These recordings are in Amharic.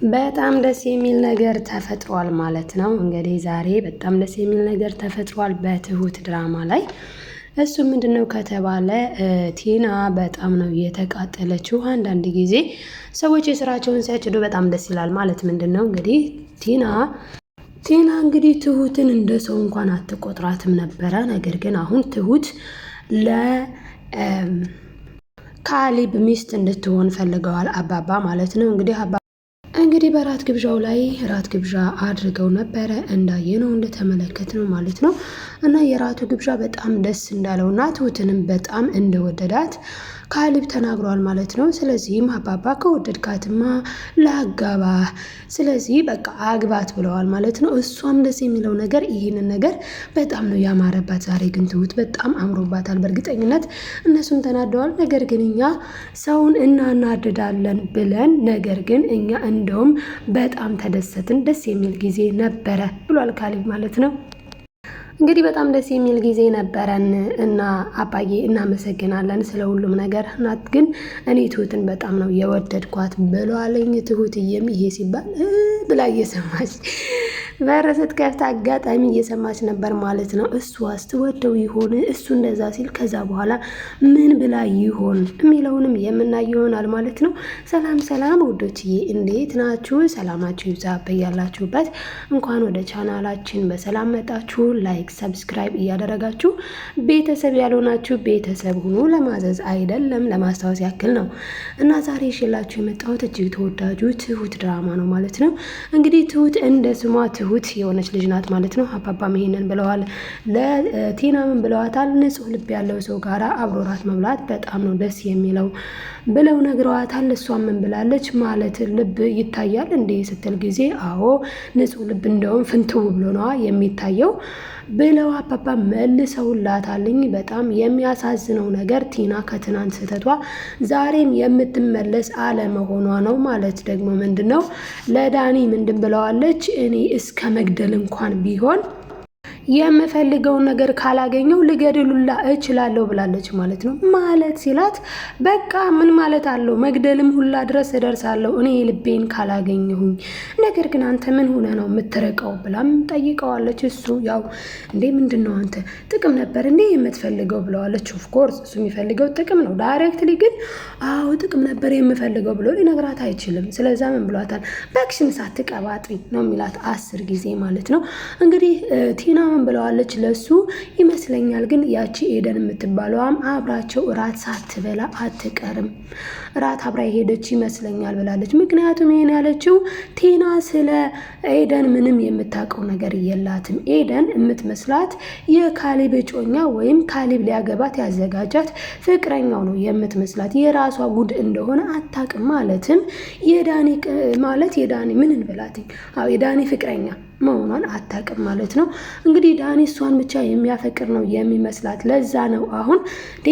በጣም ደስ የሚል ነገር ተፈጥሯል ማለት ነው። እንግዲህ ዛሬ በጣም ደስ የሚል ነገር ተፈጥሯል በትሁት ድራማ ላይ። እሱ ምንድነው ከተባለ ቲና በጣም ነው የተቃጠለችው። አንዳንድ ጊዜ ሰዎች የስራቸውን ሲያጭዱ በጣም ደስ ይላል ማለት ምንድነው እንግዲህ ቲና እንግዲህ ትሁትን እንደ ሰው እንኳን አትቆጥራትም ነበረ። ነገር ግን አሁን ትሁት ለካሊብ ሚስት እንድትሆን ፈልገዋል አባባ ማለት ነው። እንግዲህ በራት ግብዣው ላይ ራት ግብዣ አድርገው ነበረ እንዳየነው እንደተመለከትነው ማለት ነው። እና የራቱ ግብዣ በጣም ደስ እንዳለውና ትሁትንም በጣም እንደወደዳት ካሊብ ተናግሯል ማለት ነው። ስለዚህም አባባ ከወደድካትማ ላጋባ፣ ስለዚህ በቃ አግባት ብለዋል ማለት ነው። እሷም ደስ የሚለው ነገር ይህንን ነገር በጣም ነው ያማረባት። ዛሬ ግን ትሁት በጣም አምሮባታል። በእርግጠኝነት እነሱም ተናደዋል። ነገር ግን እኛ ሰውን እናናድዳለን ብለን ነገር ግን እኛ እንደውም በጣም ተደሰትን፣ ደስ የሚል ጊዜ ነበረ ብሏል ካሊብ ማለት ነው። እንግዲህ በጣም ደስ የሚል ጊዜ ነበረን እና አባዬ እናመሰግናለን ስለ ሁሉም ነገር። እናት ግን እኔ ትሁትን በጣም ነው የወደድኳት ብሏለኝ። ትሁትዬም ይሄ ሲባል ብላ እየሰማች በረሰት ከፍታ አጋጣሚ እየሰማች ነበር ማለት ነው። እሱ አስተወደው ይሆን እሱ እንደዛ ሲል ከዛ በኋላ ምን ብላ ይሆን የሚለውንም የምናይ ይሆናል ማለት ነው። ሰላም ሰላም ውዶችዬ እንዴት ናችሁ? ሰላማችሁ ይብዛ በያላችሁበት። እንኳን ወደ ቻናላችን በሰላም መጣችሁ። ላይክ ሰብስክራይብ እያደረጋችሁ ቤተሰብ ያልሆናችሁ ቤተሰብ ሁኑ። ለማዘዝ አይደለም ለማስታወስ ያክል ነው። እና ዛሬ ይዤላችሁ የመጣሁት እጅግ ተወዳጁ ትሁት ድራማ ነው ማለት ነው። እንግዲህ ትሁት እንደ ስሟ ትሁት የሆነች ልጅ ናት ማለት ነው። አባባም ይሄንን ብለዋል። ለቲና ምን ብለዋታል? ንጹህ ልብ ያለው ሰው ጋራ አብሮ ራት መብላት በጣም ነው ደስ የሚለው ብለው ነግረዋታል። እሷም ምን ብላለች? ማለት ልብ ይታያል እንዴ ስትል ጊዜ አዎ ንጹህ ልብ እንደውም ፍንትው ብሎ ነዋ የሚታየው ብለው አባባ መልሰውላታልኝ። በጣም የሚያሳዝነው ነገር ቲና ከትናንት ስህተቷ ዛሬም የምትመለስ አለመሆኗ ነው። ማለት ደግሞ ምንድነው ለዳኒ ምንድን ብለዋለች? እኔ እስከ መግደል እንኳን ቢሆን የምፈልገውን ነገር ካላገኘው ልገድሉላ እችላለሁ ብላለች ማለት ነው። ማለት ሲላት በቃ ምን ማለት አለው? መግደልም ሁላ ድረስ እደርሳለሁ እኔ ልቤን ካላገኘሁኝ። ነገር ግን አንተ ምን ሆነ ነው የምትርቀው ብላም ጠይቀዋለች። እሱ ያው እንዴ ምንድነው አንተ ጥቅም ነበር እንዴ የምትፈልገው ብለዋለች። ኦፍኮርስ እሱ የሚፈልገው ጥቅም ነው። ዳይሬክትሊ ግን አዎ ጥቅም ነበር የምፈልገው ብሎ ሊነግራት አይችልም። ስለዛ ምን ብሏታል? በአክሽን ሳትቀባጥሪ ነው የሚላት 10 ጊዜ ማለት ነው። እንግዲህ ቲና ብለዋለች ለሱ ይመስለኛል። ግን ያቺ ኤደን የምትባለዋም አብራቸው እራት ሳትበላ አትቀርም። እራት አብራ ሄደች ይመስለኛል ብላለች። ምክንያቱም ይሄን ያለችው ቲና ስለ ኤደን ምንም የምታውቀው ነገር የላትም። ኤደን የምትመስላት የካሊብ እጮኛ ወይም ካሊብ ሊያገባት ያዘጋጃት ፍቅረኛው ነው የምትመስላት። የራሷ ጉድ እንደሆነ አታውቅም። ማለትም የዳኒ ምን እንበላትኝ? አዎ የዳኒ ፍቅረኛ መሆኗን አታውቅም ማለት ነው። እንግዲህ ዳኒ እሷን ብቻ የሚያፈቅር ነው የሚመስላት። ለዛ ነው አሁን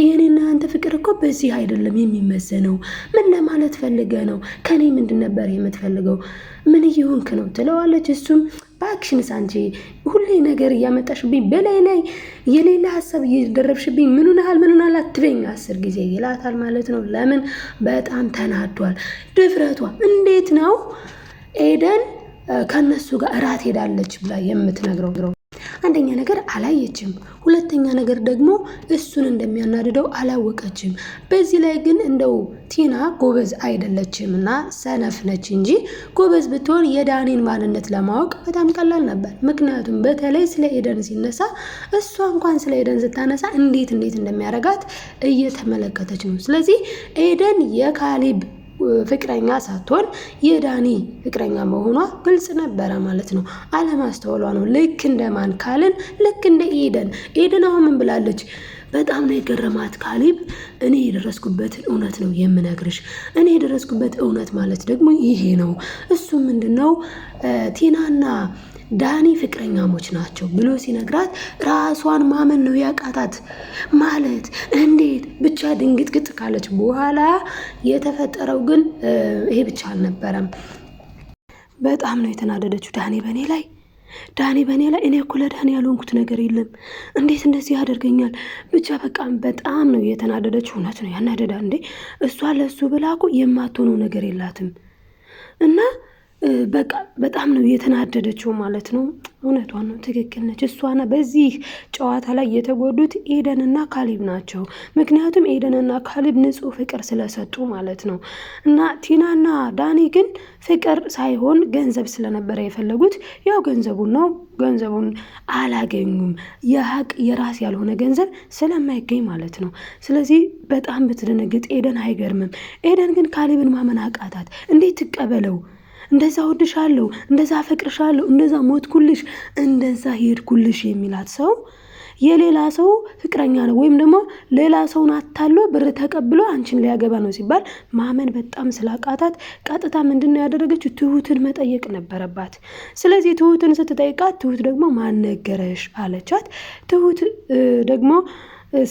የኔና አንተ ፍቅር እኮ በዚህ አይደለም የሚመዘነው። ምን ለማለት ፈልገ ነው? ከኔ ምንድን ነበር የምትፈልገው? ምን እየሆንክ ነው ትለዋለች። እሱም በአክሽን ሳንቺ ሁሌ ነገር እያመጣሽብኝ በላይ ላይ የሌላ ሀሳብ እየደረብሽብኝ ምኑን ያህል አትበኝ 10 ጊዜ ይላታል ማለት ነው። ለምን? በጣም ተናዷል። ድፍረቷ እንዴት ነው ኤደን ከነሱ ጋር እራት ሄዳለች ብላ የምትነግረው? አንደኛ ነገር አላየችም፣ ሁለተኛ ነገር ደግሞ እሱን እንደሚያናድደው አላወቀችም። በዚህ ላይ ግን እንደው ቲና ጎበዝ አይደለችም እና ሰነፍ ነች እንጂ ጎበዝ ብትሆን የዳኒን ማንነት ለማወቅ በጣም ቀላል ነበር። ምክንያቱም በተለይ ስለ ኤደን ሲነሳ እሷ እንኳን ስለ ኤደን ስታነሳ እንዴት እንደሚያረጋት እየተመለከተች ነው። ስለዚህ ኤደን የካሊብ ፍቅረኛ ሳትሆን የዳኒ ፍቅረኛ መሆኗ ግልጽ ነበረ ማለት ነው። አለማስተዋሏ ነው። ልክ እንደማን ካልን ልክ እንደ ኤደን አሁን ምን ብላለች? በጣም ነው የገረማት ካሊብ። እኔ የደረስኩበትን እውነት ነው የምነግርሽ። እኔ የደረስኩበት እውነት ማለት ደግሞ ይሄ ነው። እሱ ምንድነው ቲናና ዳኒ ፍቅረኛሞች ናቸው ብሎ ሲነግራት ራሷን ማመን ነው ያቃታት። ማለት እንዴት ብቻ ድንግጥግጥ ካለች በኋላ የተፈጠረው ግን ይሄ ብቻ አልነበረም። በጣም ነው የተናደደችው ዳኒ በኔ ላይ እኔ እኮ ለዳኒ ያልሆንኩት ነገር የለም። እንዴት እንደዚህ ያደርገኛል? ብቻ በጣም ነው የተናደደችው። እውነት ነው ያናደዳ እንዴ። እሷ ለሱ ብላ እኮ የማትሆነው ነገር የላትም እና በቃ በጣም ነው የተናደደችው ማለት ነው። እውነቷን ነው፣ ትክክል ነች። እሷና በዚህ ጨዋታ ላይ የተጎዱት ኤደንና ካሌብ ናቸው። ምክንያቱም ኤደንና ካሌብ ንጹሕ ፍቅር ስለሰጡ ማለት ነው። እና ቲናና ዳኒ ግን ፍቅር ሳይሆን ገንዘብ ስለነበረ የፈለጉት ያው ገንዘቡን ነው። ገንዘቡን አላገኙም። የሀቅ የራስ ያልሆነ ገንዘብ ስለማይገኝ ማለት ነው። ስለዚህ በጣም ብትደነግጥ ኤደን አይገርምም። ኤደን ግን ካሌብን ማመን አቃታት። እንዴት ትቀበለው? እንደዛ ወድሻለሁ፣ እንደዛ አፈቅርሻለሁ፣ እንደዛ ሞትኩልሽ፣ እንደዛ ሄድኩልሽ የሚላት ሰው የሌላ ሰው ፍቅረኛ ነው ወይም ደግሞ ሌላ ሰውን አታሎ ብር ተቀብሎ አንቺን ሊያገባ ነው ሲባል ማመን በጣም ስላቃታት ቀጥታ ምንድነው ያደረገችው? ትሁትን መጠየቅ ነበረባት። ስለዚህ ትሁትን ስትጠይቃት ትሁት ደግሞ ማን ነገረሽ አለቻት። ትሁት ደግሞ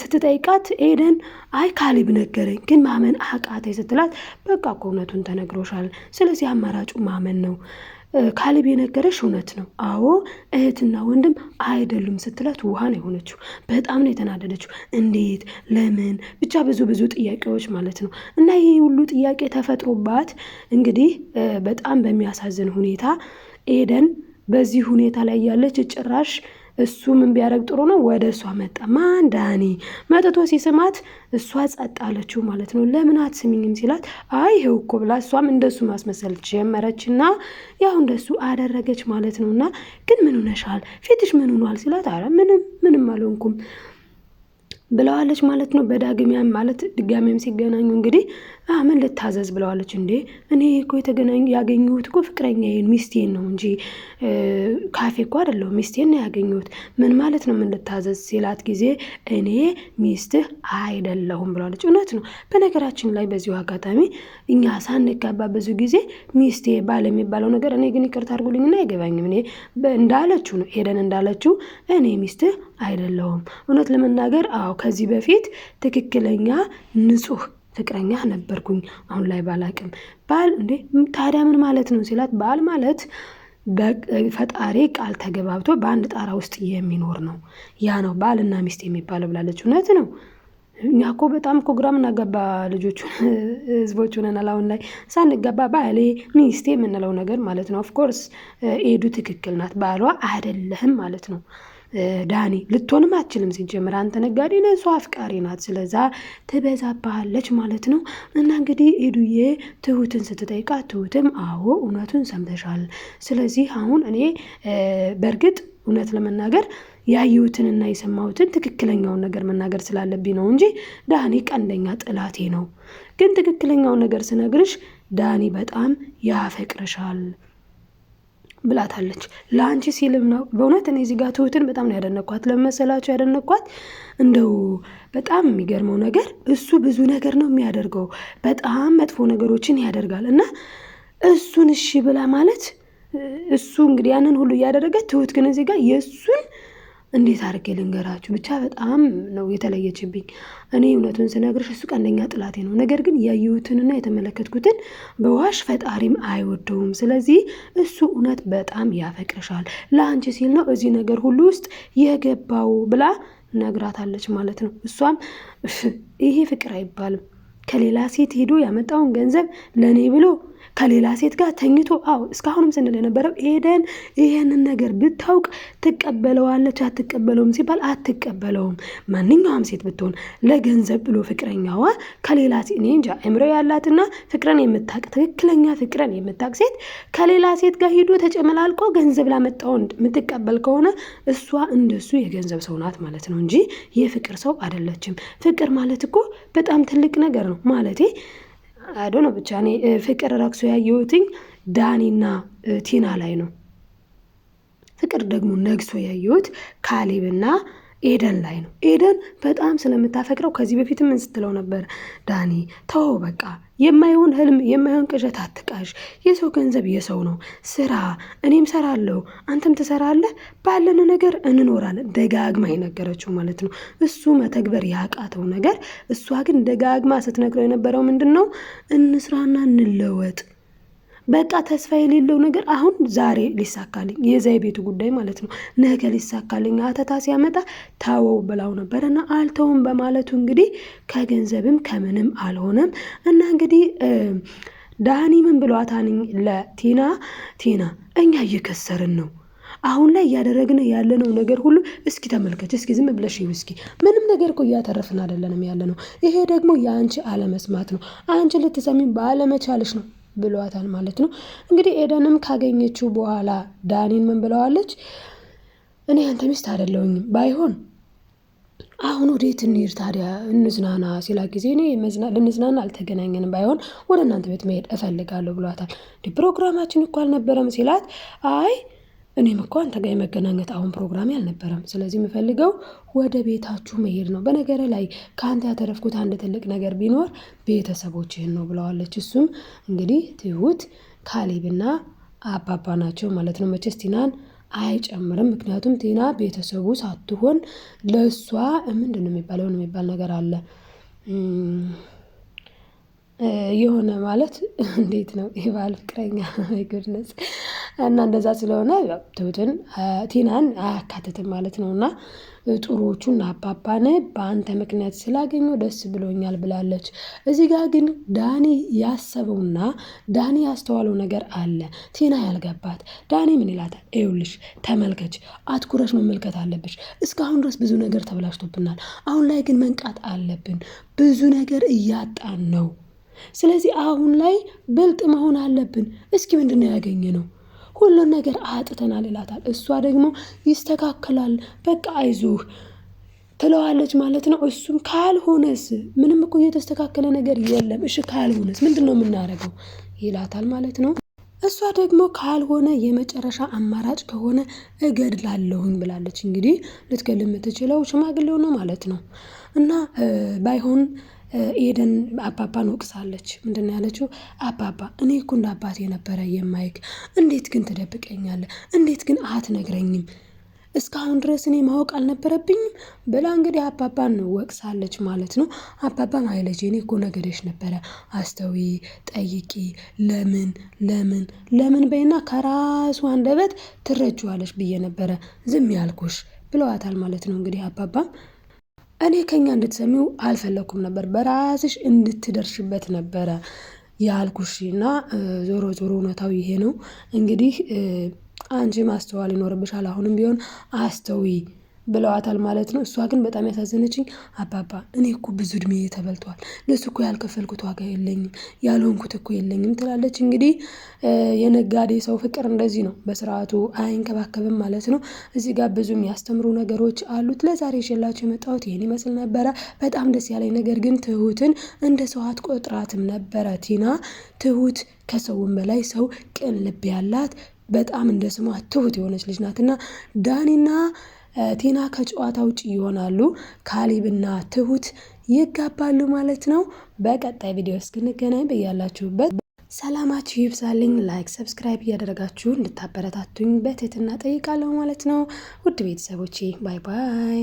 ስትጠይቃት ኤደን አይ ካሌብ ነገረኝ ግን ማመን አቃተኝ ስትላት በቃ እኮ እውነቱን ተነግሮሻል፣ ስለዚህ አማራጩ ማመን ነው። ካሌብ የነገረሽ እውነት ነው። አዎ እህትና ወንድም አይደሉም ስትላት ውሃ ነው የሆነችው። በጣም ነው የተናደደችው። እንዴት፣ ለምን፣ ብቻ ብዙ ጥያቄዎች ማለት ነው። እና ይህ ሁሉ ጥያቄ ተፈጥሮባት እንግዲህ በጣም በሚያሳዝን ሁኔታ ኤደን በዚህ ሁኔታ ላይ ያለች ጭራሽ እሱ ምን ቢያደርግ ጥሩ ነው? ወደ እሷ መጣ። ማን? ዳኒ መጥቶ ሲስማት እሷ ጸጥ አለችው ማለት ነው። ለምን አትስሚኝም ሲላት አይ ይኸው እኮ ብላ እሷም እንደሱ ማስመሰል ጀመረችና ያው እንደሱ አደረገች ማለት ነው። እና ግን ምን ሆነሻል? ፊትሽ ምን ሆኗል ሲላት አረ ምንም አልሆንኩም ብለዋለች ማለት ነው። በዳግሚያም ማለት ድጋሚም ሲገናኙ እንግዲህ ምን ልታዘዝ ብለዋለች። እንዴ እኔ እኮ ያገኘሁት እኮ ፍቅረኛዬን ሚስቴን ነው እንጂ ካፌ እኮ አይደለሁም ሚስቴን ነው ያገኘሁት። ምን ማለት ነው ምን ልታዘዝ ሲላት ጊዜ እኔ ሚስትህ አይደለሁም ብለዋለች። እውነት ነው። በነገራችን ላይ በዚሁ አጋጣሚ እኛ ሳንጋባ ብዙ ጊዜ ሚስቴ ባል የሚባለው ነገር እኔ ግን ይቅርታ አድርጉልኝና አይገባኝም። እኔ እንዳለችው ነው ኤደን እንዳለችው እኔ ሚስትህ አይደለሁም። እውነት ለመናገር አዎ ከዚህ በፊት ትክክለኛ ንጹሕ ፍቅረኛ ነበርኩኝ። አሁን ላይ ባላቅም ባል እንዴ ታዲያ ምን ማለት ነው ሲላት ባል ማለት በፈጣሪ ቃል ተገባብቶ በአንድ ጣራ ውስጥ የሚኖር ነው። ያ ነው ባልና ሚስት የሚባለው ብላለች። እውነት ነው። እኛ እኮ በጣም እኮ ግራ የምናገባ ልጆቹ ህዝቦች ሆነናል። አሁን ላይ ሳንገባ ባሌ ሚስቴ የምንለው ነገር ማለት ነው። ኦፍኮርስ ኤዱ ትክክል ናት። ባሏ አይደለህም ማለት ነው። ዳኒ ልትሆንም አትችልም። ሲጀምር አንተ ነጋዴ ነህ፣ እሷ አፍቃሪ ናት። ስለዛ ትበዛባሃለች ማለት ነው። እና እንግዲህ ኤዱዬ ትሁትን ስትጠይቃት ትሁትም አዎ እውነቱን ሰምተሻል። ስለዚህ አሁን እኔ በእርግጥ እውነት ለመናገር ያየሁትንና የሰማሁትን ትክክለኛውን ነገር መናገር ስላለብኝ ነው እንጂ ዳኒ ቀንደኛ ጥላቴ ነው። ግን ትክክለኛውን ነገር ስነግርሽ ዳኒ በጣም ያፈቅርሻል ብላታለች። ለአንቺ ሲልም ነው። በእውነት እኔ እዚህ ጋር ትሁትን በጣም ነው ያደነኳት። ለመሰላችሁ ያደነኳት እንደው በጣም የሚገርመው ነገር እሱ ብዙ ነገር ነው የሚያደርገው። በጣም መጥፎ ነገሮችን ያደርጋል እና እሱን እሺ ብላ ማለት እሱ እንግዲህ ያንን ሁሉ እያደረገ ትሁት ግን እዚህ ጋር የእሱን እንዴት አድርጌ ልንገራችሁ? ብቻ በጣም ነው የተለየችብኝ። እኔ እውነቱን ስነግርሽ እሱ ቀንደኛ ጥላቴ ነው። ነገር ግን ያየሁትንና የተመለከትኩትን በዋሽ ፈጣሪም አይወደውም። ስለዚህ እሱ እውነት በጣም ያፈቅርሻል፣ ለአንቺ ሲል ነው እዚህ ነገር ሁሉ ውስጥ የገባው ብላ ነግራታለች ማለት ነው። እሷም ይሄ ፍቅር አይባልም። ከሌላ ሴት ሄዶ ያመጣውን ገንዘብ ለእኔ ብሎ ከሌላ ሴት ጋር ተኝቶ እስካሁንም ስንል የነበረው ኤደን ይሄንን ነገር ብታውቅ ትቀበለዋለች አትቀበለውም ሲባል አትቀበለውም። ማንኛውም ሴት ብትሆን ለገንዘብ ብሎ ፍቅረኛዋ ከሌላ ሴት እኔ እንጃ አእምሮ ያላትና ፍቅርን የምታውቅ ትክክለኛ ፍቅርን የምታውቅ ሴት ከሌላ ሴት ጋር ሄዶ ተጨመላልቆ ገንዘብ ላመጣው የምትቀበል ከሆነ እሷ እንደሱ የገንዘብ ሰው ናት ማለት ነው እንጂ የፍቅር ሰው አይደለችም። ፍቅር ማለት እኮ በጣም ትልቅ ነገር ነው ማለቴ አዶ ነው። ብቻ እኔ ፍቅር ረክሶ ያየሁትኝ ዳኒና ቲና ላይ ነው። ፍቅር ደግሞ ነግሶ ያየሁት ካሌብና ኤደን ላይ ነው። ኤደን በጣም ስለምታፈቅረው ከዚህ በፊት ምን ስትለው ነበር? ዳኒ ተው በቃ የማይሆን ህልም የማይሆን ቅዠት አትቃዥ። የሰው ገንዘብ የሰው ነው። ስራ፣ እኔም ሰራለሁ፣ አንተም ትሰራለህ፣ ባለን ነገር እንኖራለን። ደጋግማ የነገረችው ማለት ነው። እሱ መተግበር ያቃተው ነገር፣ እሷ ግን ደጋግማ ስትነግረው የነበረው ምንድን ነው? እንስራና እንለወጥ። በቃ ተስፋ የሌለው ነገር አሁን ዛሬ ሊሳካልኝ የዛይ ቤቱ ጉዳይ ማለት ነው ነገ ሊሳካልኝ አተታ ሲያመጣ ተወው ብላው ነበርና አልተውም በማለቱ እንግዲህ ከገንዘብም ከምንም አልሆነም። እና እንግዲህ ዳኒ ምን ብሏታን ለቲና ቲና እኛ እየከሰርን ነው አሁን ላይ እያደረግን ያለነው ነገር ሁሉ እስኪ ተመልከች፣ እስኪ ዝም ብለሽ ይው፣ እስኪ ምንም ነገር እኮ እያተረፍን አይደለንም ያለነው። ይሄ ደግሞ የአንቺ አለመስማት ነው፣ አንቺ ልትሰሚ ባለመቻልሽ ነው ብሏታል ማለት ነው። እንግዲህ ኤደንም ካገኘችው በኋላ ዳኒን ምን ብለዋለች? እኔ አንተ ሚስት አይደለሁኝም፣ ባይሆን አሁን ወዴት እንሂድ ታዲያ እንዝናና ሲላ ጊዜ እኔ ልንዝናና አልተገናኘንም፣ ባይሆን ወደ እናንተ ቤት መሄድ እፈልጋለሁ ብሏታል። ፕሮግራማችን እኮ አልነበረም ሲላት አይ እኔም እኮ አንተ ጋር የመገናኘት አሁን ፕሮግራሜ አልነበረም። ስለዚህ የምፈልገው ወደ ቤታችሁ መሄድ ነው። በነገር ላይ ከአንተ ያተረፍኩት አንድ ትልቅ ነገር ቢኖር ቤተሰቦችህን ነው ብለዋለች። እሱም እንግዲህ ትሁት ካሌብና አባባ ናቸው ማለት ነው። መቼስ ቲናን አይጨምርም። ምክንያቱም ቲና ቤተሰቡ ሳትሆን ለእሷ ምንድን ነው የሚባል ነገር አለ የሆነ ማለት እንዴት ነው የባል ፍቅረኛ ጉድነስ እና እንደዛ ስለሆነ ትሁትን ቲናን አያካትትም ማለት ነው። እና ጥሩዎቹን አባባን በአንተ ምክንያት ስላገኙ ደስ ብሎኛል ብላለች። እዚህ ጋር ግን ዳኒ ያሰበውና ዳኒ ያስተዋለው ነገር አለ ቲና ያልገባት። ዳኒ ምን ይላታል? ይኸውልሽ ተመልከች፣ አትኩረሽ መመልከት አለብሽ። እስካሁን ድረስ ብዙ ነገር ተብላሽቶብናል። አሁን ላይ ግን መንቃት አለብን። ብዙ ነገር እያጣን ነው። ስለዚህ አሁን ላይ ብልጥ መሆን አለብን። እስኪ ምንድነው ያገኘ ነው? ሁሉን ነገር አጥተናል ይላታል። እሷ ደግሞ ይስተካከላል በቃ አይዞህ ትለዋለች ማለት ነው። እሱም ካልሆነስ ምንም እኮ የተስተካከለ ነገር የለም፣ እሺ ካልሆነስ ምንድን ነው የምናደርገው ይላታል ማለት ነው። እሷ ደግሞ ካልሆነ የመጨረሻ አማራጭ ከሆነ እገድላለሁኝ ብላለች። እንግዲህ ልትገል የምትችለው ሽማግሌው ነው ማለት ነው። እና ባይሆን ኤደን አባባን ወቅሳለች። ምንድን ነው ያለችው? አባባ እኔ እኮ እንደ አባቴ ነበረ የማይክ፣ እንዴት ግን ትደብቀኛለህ? እንዴት ግን አትነግረኝም? እስካሁን ድረስ እኔ ማወቅ አልነበረብኝም ብላ እንግዲህ አባባን ወቅሳለች ማለት ነው። አባባም አይ ልጄ እኔ እኮ ነገርሽ ነበረ፣ አስተዊ፣ ጠይቂ፣ ለምን ለምን ለምን በይና ከራሱ አንደበት ትረጅዋለች ብዬ ነበረ ዝም ያልኩሽ ብለዋታል ማለት ነው። እንግዲህ አባባም እኔ ከኛ እንድትሰሚው አልፈለኩም ነበር፣ በራስሽ እንድትደርሽበት ነበረ ያልኩሽ እና ዞሮ ዞሮ እውነታው ይሄ ነው። እንግዲህ አንቺ ማስተዋል ይኖርብሻል፣ አሁንም ቢሆን አስተዊ ብለዋታል ማለት ነው። እሷ ግን በጣም ያሳዘነችኝ አባባ እኔ እኮ ብዙ እድሜ ተበልቷል፣ ለሱ እኮ ያልከፈልኩት ዋጋ የለኝም፣ ያልሆንኩት እኮ የለኝም ትላለች። እንግዲህ የነጋዴ ሰው ፍቅር እንደዚህ ነው፣ በስርዓቱ አይንከባከብም ማለት ነው። እዚህ ጋር ብዙ የሚያስተምሩ ነገሮች አሉት። ለዛሬ ይዤላችሁ የመጣሁት ይህን ይመስል ነበረ። በጣም ደስ ያለኝ ነገር ግን ትሁትን እንደ ሰው አትቆጥራትም ነበረ ቲና። ትሁት ከሰውም በላይ ሰው ቅን ልብ ያላት በጣም እንደ ስሟ ትሁት የሆነች ልጅ ናትና ዳኒና ቲና ከጨዋታ ውጭ ይሆናሉ። ካሌብና ትሁት ይጋባሉ ማለት ነው። በቀጣይ ቪዲዮ እስክንገናኝ በያላችሁበት ሰላማችሁ ይብዛልኝ። ላይክ፣ ሰብስክራይብ እያደረጋችሁ እንድታበረታቱኝ በትህትና ጠይቃለሁ ማለት ነው። ውድ ቤተሰቦቼ ባይ ባይ።